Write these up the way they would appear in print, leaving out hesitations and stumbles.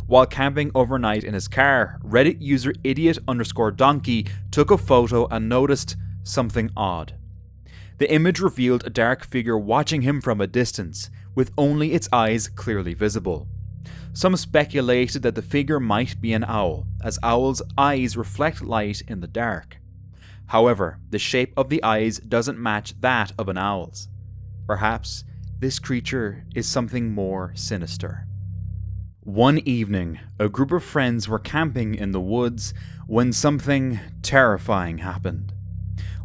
While camping overnight in his car, Reddit user idiot_donkey took a photo and noticed something odd. The image revealed a dark figure watching him from a distance, with only its eyes clearly visible. Some speculated that the figure might be an owl, as owls' eyes reflect light in the dark. However, the shape of the eyes doesn't match that of an owl's. Perhaps this creature is something more sinister. One evening, a group of friends were camping in the woods when something terrifying happened.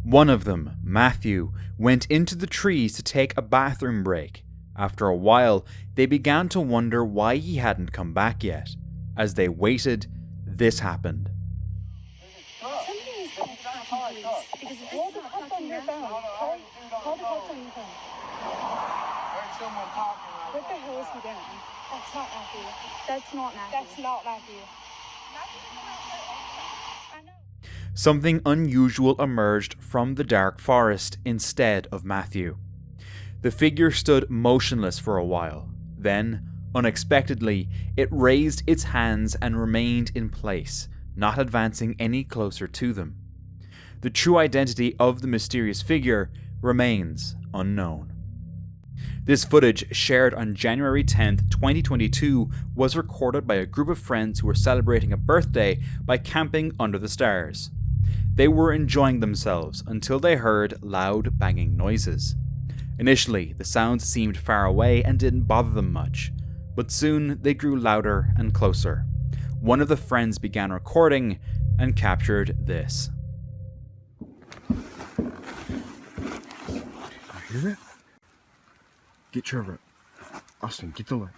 One of them, Matthew, went into the trees to take a bathroom break. After a while, they began to wonder why he hadn't come back yet. As they waited, this happened. Something is happening, please. Because if this is not fucking Matthew. Call the cops on your phone. There's someone talking right What the hell is he doing? That's not Matthew. That's not Matthew. That's not Matthew. I know. Something unusual emerged from the dark forest instead of Matthew. The figure stood motionless for a while. Then, unexpectedly, it raised its hands and remained in place, not advancing any closer to them. The true identity of the mysterious figure remains unknown. This footage, shared on January 10th, 2022, was recorded by a group of friends who were celebrating a birthday by camping under the stars. They were enjoying themselves until they heard loud banging noises. Initially, the sounds seemed far away and didn't bother them much, but soon they grew louder and closer. One of the friends began recording and captured this. You hear that? Get Trevor. Austin, get the light.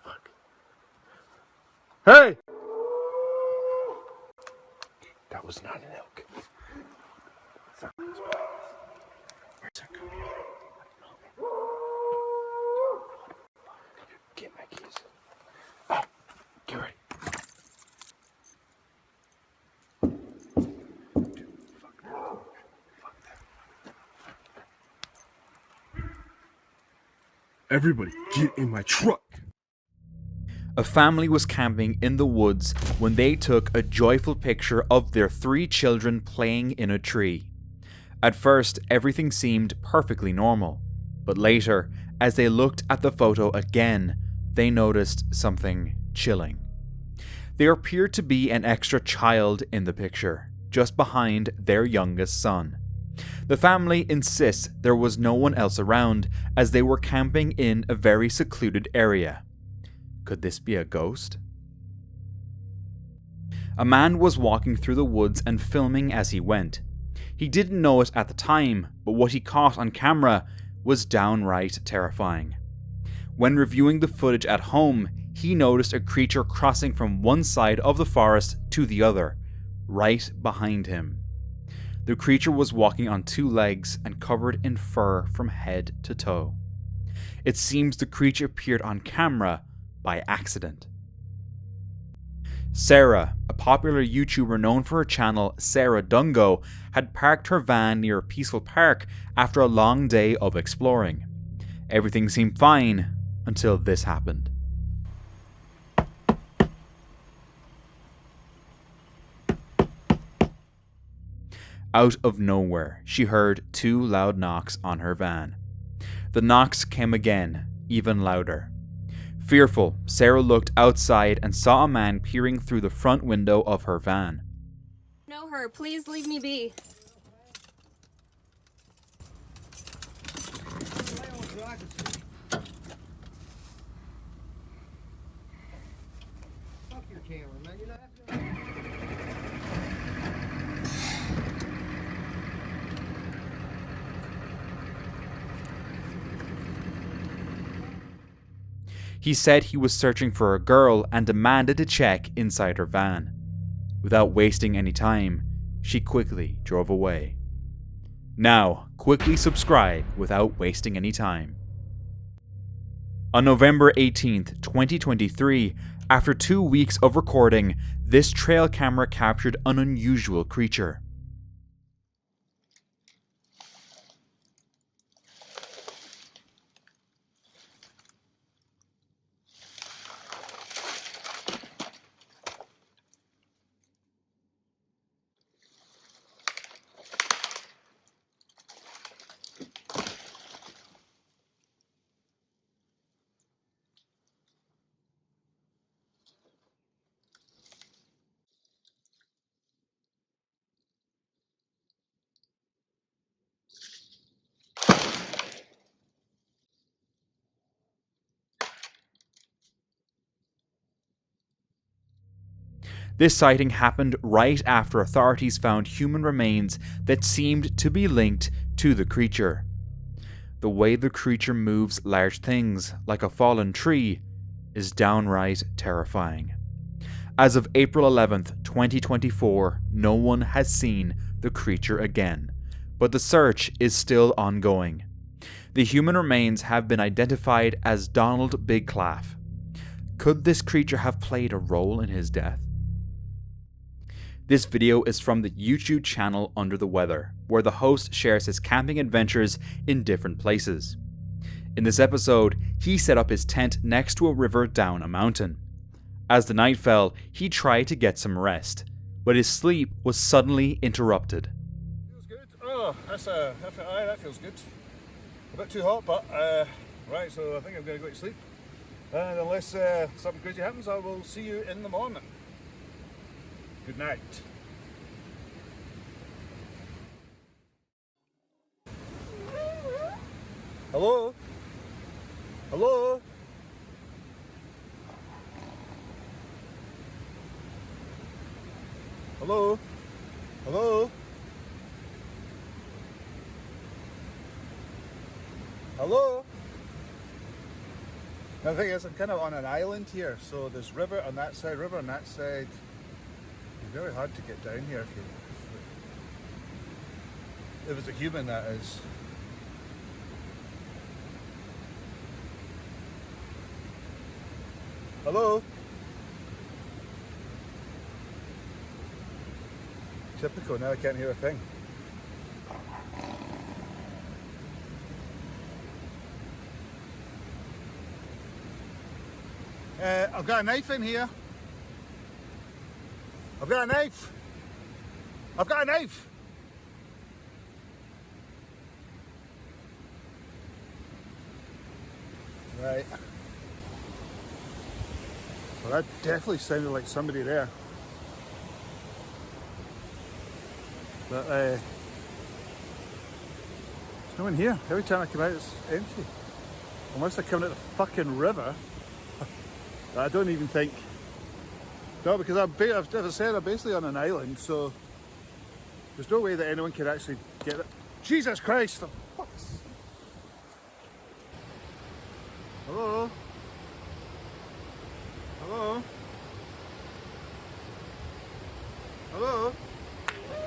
Fuck. Hey! That was not an elk. Where's that coming from? Get my keys. Ah, get ready. Everybody, get in my truck! A family was camping in the woods when they took a joyful picture of their 3 children playing in a tree. At first, everything seemed perfectly normal, but later, as they looked at the photo again, they noticed something chilling. There appeared to be an extra child in the picture, just behind their youngest son. The family insists there was no one else around, as they were camping in a very secluded area. Could this be a ghost? A man was walking through the woods and filming as he went. He didn't know it at the time, but what he caught on camera was downright terrifying. When reviewing the footage at home, he noticed a creature crossing from one side of the forest to the other, right behind him. The creature was walking on 2 legs and covered in fur from head to toe. It seems the creature appeared on camera by accident. Sarah, a popular YouTuber known for her channel Sarah Dungo, had parked her van near a peaceful park after a long day of exploring. Everything seemed fine until this happened. Out of nowhere, she heard 2 loud knocks on her van. The knocks came again, even louder. Fearful, Sarah looked outside and saw a man peering through the front window of her van. Know her, please leave me be. Fuck your camera, man. You're not He said he was searching for a girl and demanded to check inside her van. Without wasting any time, she quickly drove away. Now, quickly subscribe without wasting any time. On November 18th, 2023, after 2 weeks of recording, this trail camera captured an unusual creature. This sighting happened right after authorities found human remains that seemed to be linked to the creature. The way the creature moves large things, like a fallen tree, is downright terrifying. As of April 11th, 2024, no one has seen the creature again, but the search is still ongoing. The human remains have been identified as Donald Bigclaff. Could this creature have played a role in his death? This video is from the YouTube channel Under the Weather, where the host shares his camping adventures in different places. In this episode, he set up his tent next to a river down a mountain. As the night fell, he tried to get some rest, but his sleep was suddenly interrupted. Feels good. Oh, that feels good. A bit too hot, but right, so I think I'm going to go to sleep. And unless something crazy happens, I will see you in the morning. Good night. Hello? Hello? Hello? Hello? Hello? Now the thing is, I'm kind of on an island here, so there's river on that side, river on that side. It's very hard to get down here if it's a human, that is. Hello? Typical, now I can't hear a thing. I've got a knife in here. I've got a knife. I've got a knife. Right. Well, that definitely sounded like somebody there. But there's no one here. Every time I come out, it's empty. Unless I come out the fucking river. I don't even think. No, because as I said, I'm basically on an island, so there's no way that anyone could actually get it. Jesus Christ! What's... Hello? Hello? Hello?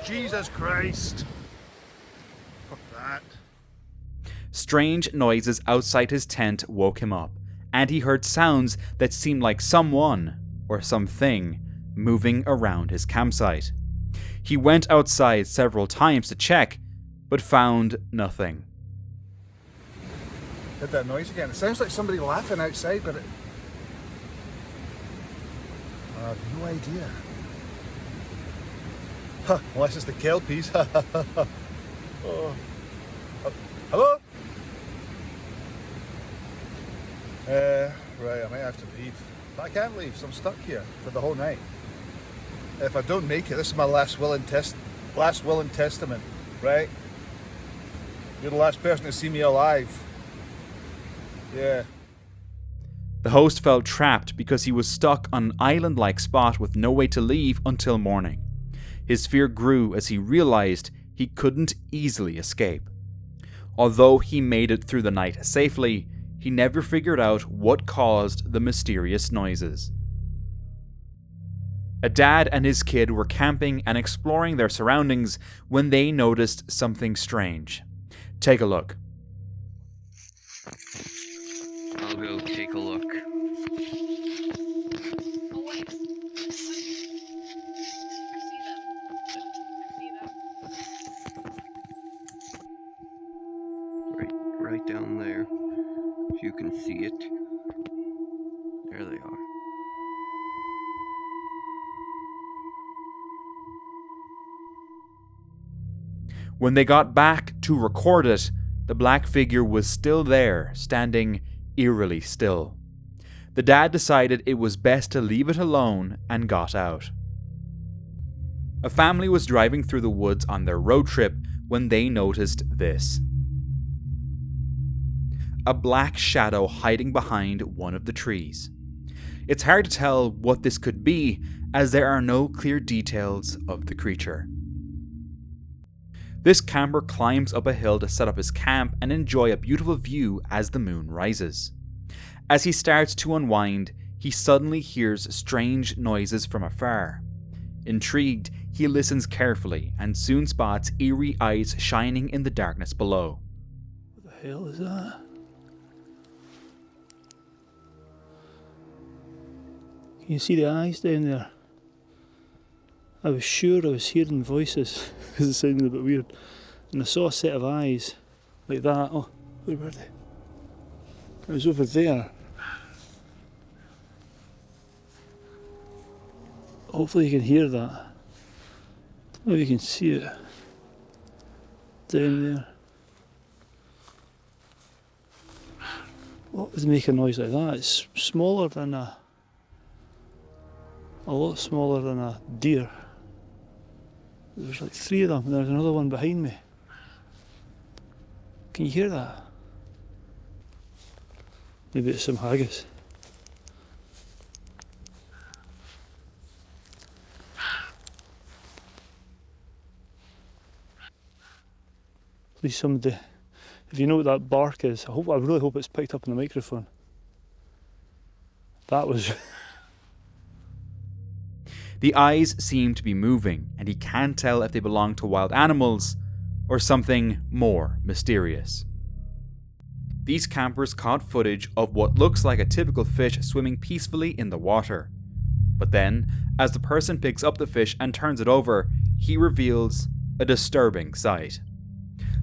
Jesus Christ! Fuck that. Strange noises outside his tent woke him up, and he heard sounds that seemed like someone, or something, moving around his campsite. He went outside several times to check, but found nothing. Heard that noise again. It sounds like somebody laughing outside, but I have no idea. Huh, unless it's the kelpies. Oh. Hello? Right, I might have to leave. But I can't leave, so I'm stuck here for the whole night. If I don't make it, this is my last will and testament, right? You're the last person to see me alive. Yeah. The host felt trapped because he was stuck on an island-like spot with no way to leave until morning. His fear grew as he realized he couldn't easily escape. Although he made it through the night safely, he never figured out what caused the mysterious noises. A dad and his kid were camping and exploring their surroundings when they noticed something strange. Take a look. I'll go take a look. Oh, wait. I see them. Right down there. If you can see it. There they are. When they got back to record it, the black figure was still there, standing eerily still. The dad decided it was best to leave it alone and got out. A family was driving through the woods on their road trip when they noticed this. A black shadow hiding behind one of the trees. It's hard to tell what this could be, as there are no clear details of the creature. This camper climbs up a hill to set up his camp and enjoy a beautiful view as the moon rises. As he starts to unwind, he suddenly hears strange noises from afar. Intrigued, he listens carefully and soon spots eerie eyes shining in the darkness below. What the hell is that? Can you see the eyes down there? I was sure I was hearing voices because it sounded a bit weird. And I saw a set of eyes like that. Oh, where were they? It was over there. Hopefully you can hear that. Oh, you can see it down there. What would make a noise like that? It's smaller than a lot smaller than a deer. There's like 3 of them and there's another one behind me. Can you hear that? Maybe it's some haggis. Please somebody, if you know what that bark is, I really hope it's picked up on the microphone. That was... The eyes seem to be moving, and he can't tell if they belong to wild animals or something more mysterious. These campers caught footage of what looks like a typical fish swimming peacefully in the water. But then, as the person picks up the fish and turns it over, he reveals a disturbing sight.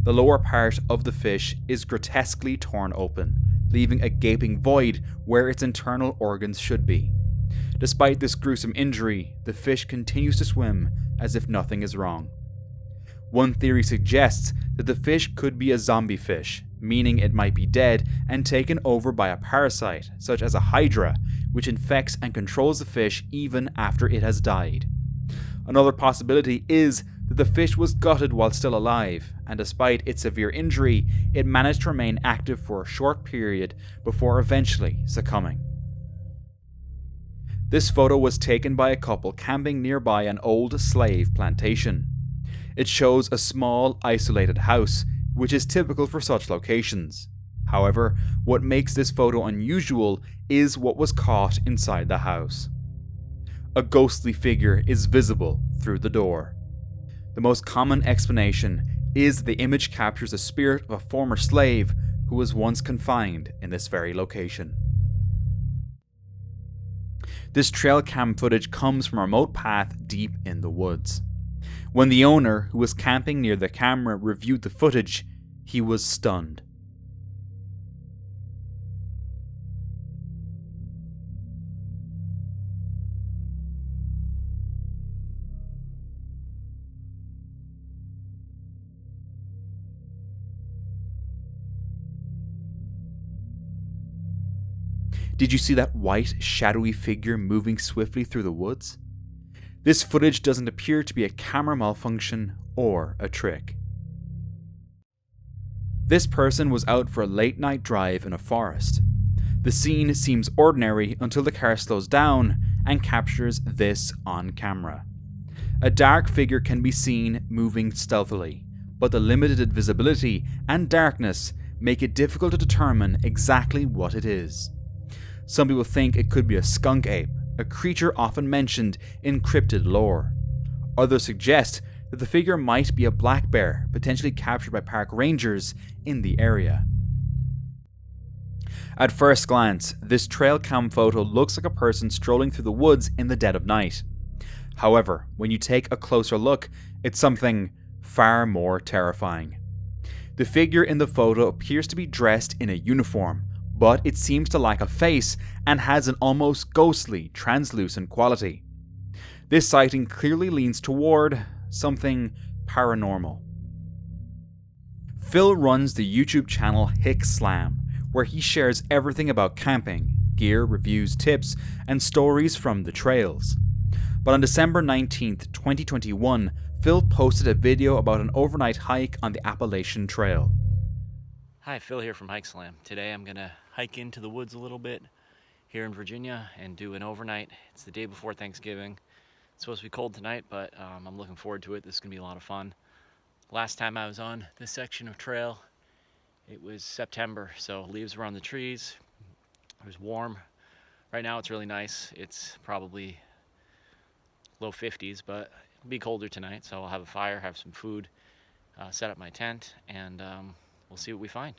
The lower part of the fish is grotesquely torn open, leaving a gaping void where its internal organs should be. Despite this gruesome injury, the fish continues to swim as if nothing is wrong. One theory suggests that the fish could be a zombie fish, meaning it might be dead and taken over by a parasite, such as a hydra, which infects and controls the fish even after it has died. Another possibility is that the fish was gutted while still alive, and despite its severe injury, it managed to remain active for a short period before eventually succumbing. This photo was taken by a couple camping nearby an old slave plantation. It shows a small, isolated house, which is typical for such locations. However, what makes this photo unusual is what was caught inside the house. A ghostly figure is visible through the door. The most common explanation is that the image captures the spirit of a former slave who was once confined in this very location. This trail cam footage comes from a remote path deep in the woods. When the owner, who was camping near the camera, reviewed the footage, he was stunned. Did you see that white, shadowy figure moving swiftly through the woods? This footage doesn't appear to be a camera malfunction or a trick. This person was out for a late night drive in a forest. The scene seems ordinary until the car slows down and captures this on camera. A dark figure can be seen moving stealthily, but the limited visibility and darkness make it difficult to determine exactly what it is. Some people think it could be a skunk ape, a creature often mentioned in cryptid lore. Others suggest that the figure might be a black bear, potentially captured by park rangers in the area. At first glance, this trail cam photo looks like a person strolling through the woods in the dead of night. However, when you take a closer look, it's something far more terrifying. The figure in the photo appears to be dressed in a uniform, but it seems to lack a face and has an almost ghostly, translucent quality. This sighting clearly leans toward something paranormal. Phil runs the YouTube channel Hick Slam, where he shares everything about camping, gear, reviews, tips, and stories from the trails. But on December 19th, 2021, Phil posted a video about an overnight hike on the Appalachian Trail. Hi, Phil here from Hike Slam. Today I'm gonna hike into the woods a little bit here in Virginia and do an overnight. It's the day before Thanksgiving. It's supposed to be cold tonight, but I'm looking forward to it. This is gonna be a lot of fun. Last time I was on this section of trail, it was September, so leaves were on the trees. It was warm. Right now it's really nice. It's probably low 50s, but it'll be colder tonight, so I'll have a fire, have some food, set up my tent, and we'll see what we find.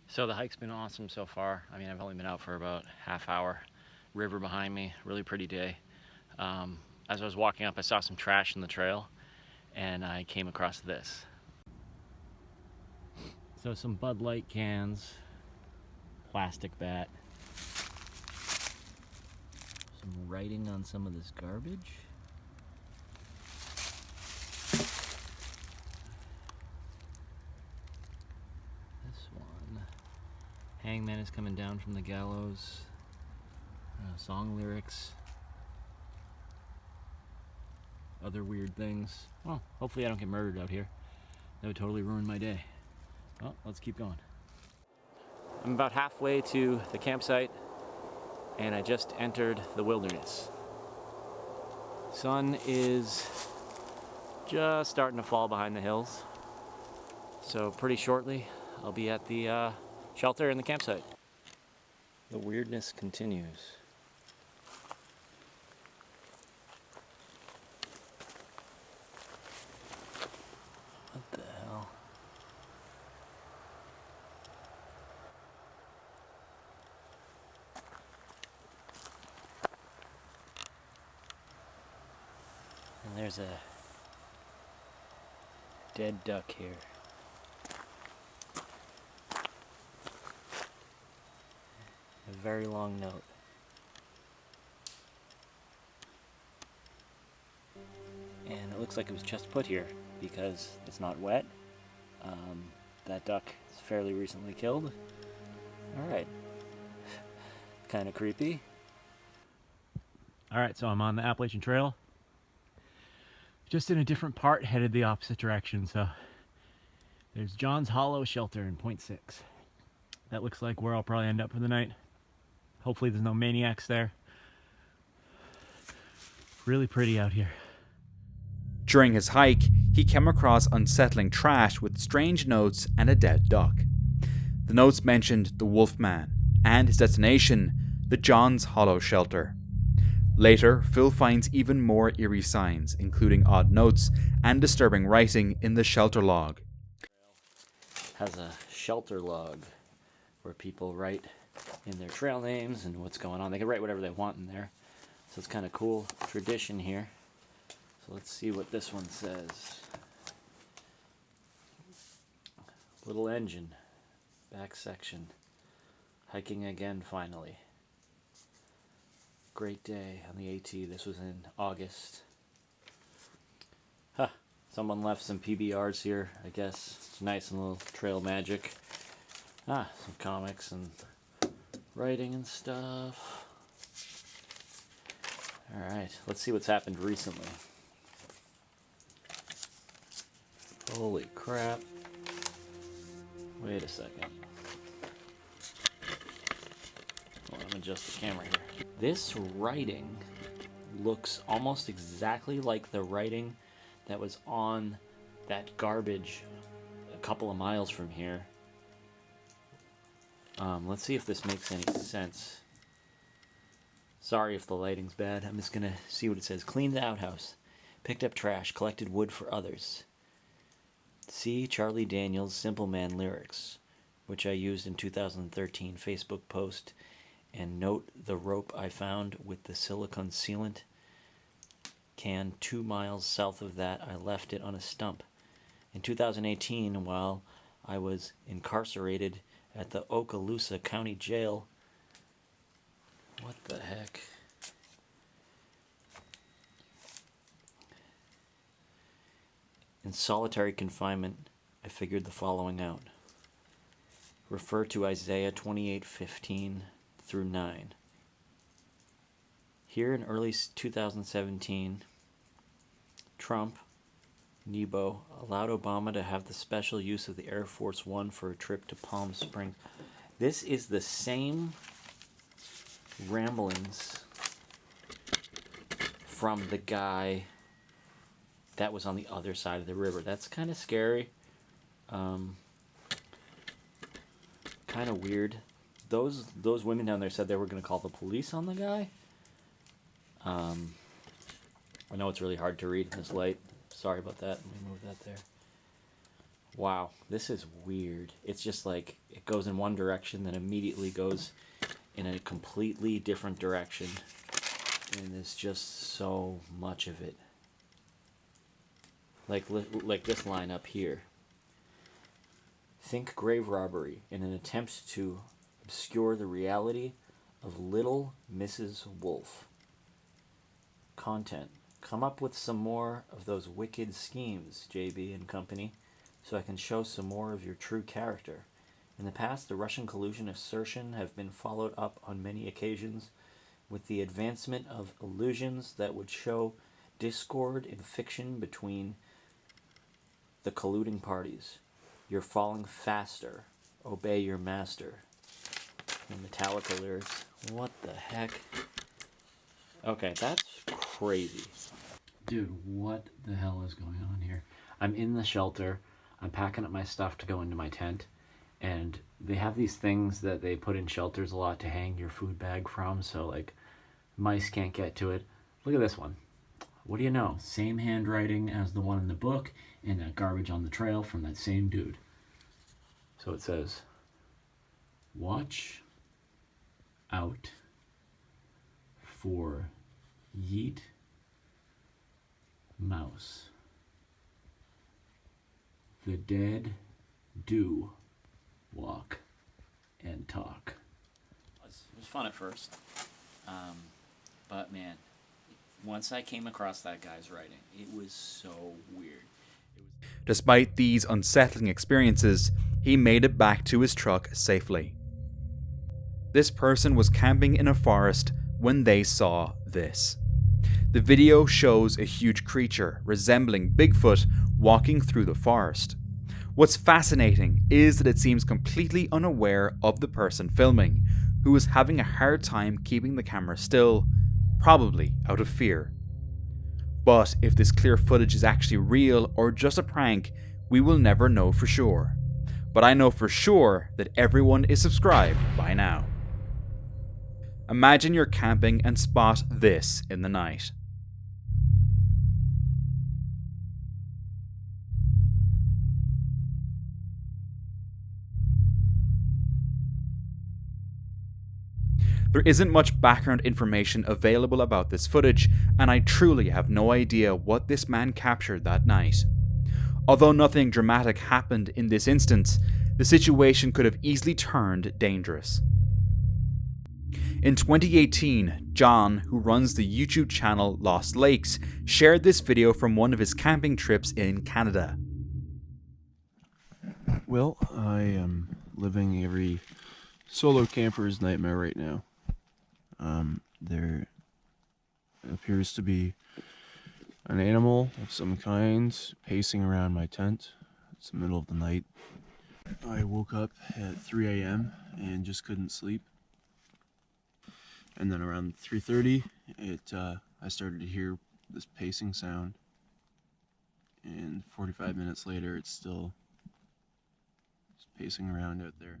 So the hike's been awesome so far. I mean, I've only been out for about half hour. River behind me, really pretty day. As I was walking up, I saw some trash in the trail, and I came across this. So some Bud Light cans, plastic bat, some writing on some of this garbage. This one, hangman is coming down from the gallows. Song lyrics. Other weird things. Well, hopefully I don't get murdered out here. That would totally ruin my day. Well, let's keep going. I'm about halfway to the campsite, and I just entered the wilderness. Sun is just starting to fall behind the hills, so pretty shortly I'll be at the shelter in the campsite. The weirdness continues. What the hell? And there's a dead duck here. A very long note. And it looks like it was just put here because it's not wet. That duck is fairly recently killed. Alright. Kind of creepy. Alright, so I'm on the Appalachian Trail. Just in a different part, headed the opposite direction. So there's John's Hollow Shelter in Point 6. That looks like where I'll probably end up for the night. Hopefully there's no maniacs there. Really pretty out here. During his hike, he came across unsettling trash with strange notes and a dead duck. The notes mentioned the Wolfman and his destination, the John's Hollow Shelter. Later, Phil finds even more eerie signs, including odd notes and disturbing writing in the shelter log. Has a shelter log where people write in their trail names and what's going on. They can write whatever they want in there. So it's kind of cool tradition here. So let's see what this one says. Little engine, back section. Hiking again finally. Great day on the AT. This was in August. Huh. Someone left some PBRs here, I guess. It's nice and little trail magic. Ah, some comics and writing and stuff. Alright, let's see what's happened recently. Holy crap. Wait a second. Hold on, I'm gonna adjust the camera here. This writing looks almost exactly like the writing that was on that garbage a couple of miles from here. Let's see if this makes any sense. Sorry if the lighting's bad. I'm just gonna see what it says. Cleaned the outhouse. Picked up trash. Collected wood for others. See Charlie Daniels' Simple Man lyrics, which I used in 2013 Facebook post. And note the rope I found with the silicone sealant can 2 miles south of that. I left it on a stump. In 2018, while I was incarcerated at the Okaloosa County Jail. What the heck? In solitary confinement, I figured the following out. Refer to Isaiah 28:15 through 9. Here in early 2017, Trump, Nebo, allowed Obama to have the special use of the Air Force One for a trip to Palm Springs. This is the same ramblings from the guy that was on the other side of the river. That's kind of scary. Kind of weird. Those women down there said they were going to call the police on the guy. I know it's really hard to read in this light. Sorry about that. Let me move that there. Wow, this is weird. It's just like it goes in one direction, then immediately goes in a completely different direction. And there's just so much of it. Like this line up here. Think grave robbery in an attempt to obscure the reality of Little Mrs. Wolf. Content. Come up with some more of those wicked schemes, JB and company, so I can show some more of your true character. In the past, the Russian collusion assertion have been followed up on many occasions with the advancement of illusions that would show discord in fiction between the colluding parties. You're falling faster. Obey your master. And Metallica lyrics. What the heck? Okay, that's crazy. Dude, what the hell is going on here? I'm in the shelter. I'm packing up my stuff to go into my tent. And they have these things that they put in shelters a lot to hang your food bag from, so like mice can't get to it. Look at this one. What do you know? Same handwriting as the one in the book, and that garbage on the trail from that same dude. So it says, watch out for yeet mouse. The dead do walk and talk. It was fun at first, but man, once I came across that guy's writing, it was so weird. Despite these unsettling experiences, he made it back to his truck safely. This person was camping in a forest when they saw this. The video shows a huge creature resembling Bigfoot walking through the forest. What's fascinating is that it seems completely unaware of the person filming, who is having a hard time keeping the camera still, probably out of fear. But if this clear footage is actually real or just a prank, we will never know for sure. But I know for sure that everyone is subscribed by now. Imagine you're camping and spot this in the night. There isn't much background information available about this footage, and I truly have no idea what this man captured that night. Although nothing dramatic happened in this instance, the situation could have easily turned dangerous. In 2018, John, who runs the YouTube channel Lost Lakes, shared this video from one of his camping trips in Canada. Well, I am living every solo camper's nightmare right now. There appears to be an animal of some kind pacing around my tent. It's the middle of the night. I woke up at 3 a.m. and just couldn't sleep. And then around 3:30, I started to hear this pacing sound. And 45 minutes later, it's still pacing around out there.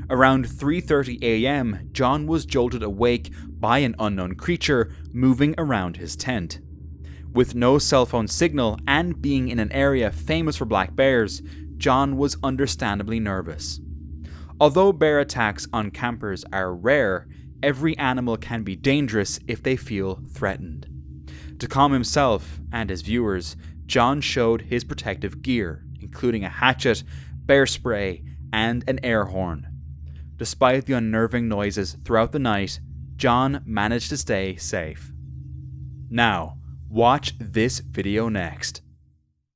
Around 3:30 a.m., John was jolted awake by an unknown creature moving around his tent. With no cell phone signal and being in an area famous for black bears, John was understandably nervous. Although bear attacks on campers are rare, every animal can be dangerous if they feel threatened. To calm himself and his viewers, John showed his protective gear, including a hatchet, bear spray, and an air horn. Despite the unnerving noises throughout the night, John managed to stay safe. Now, watch this video next.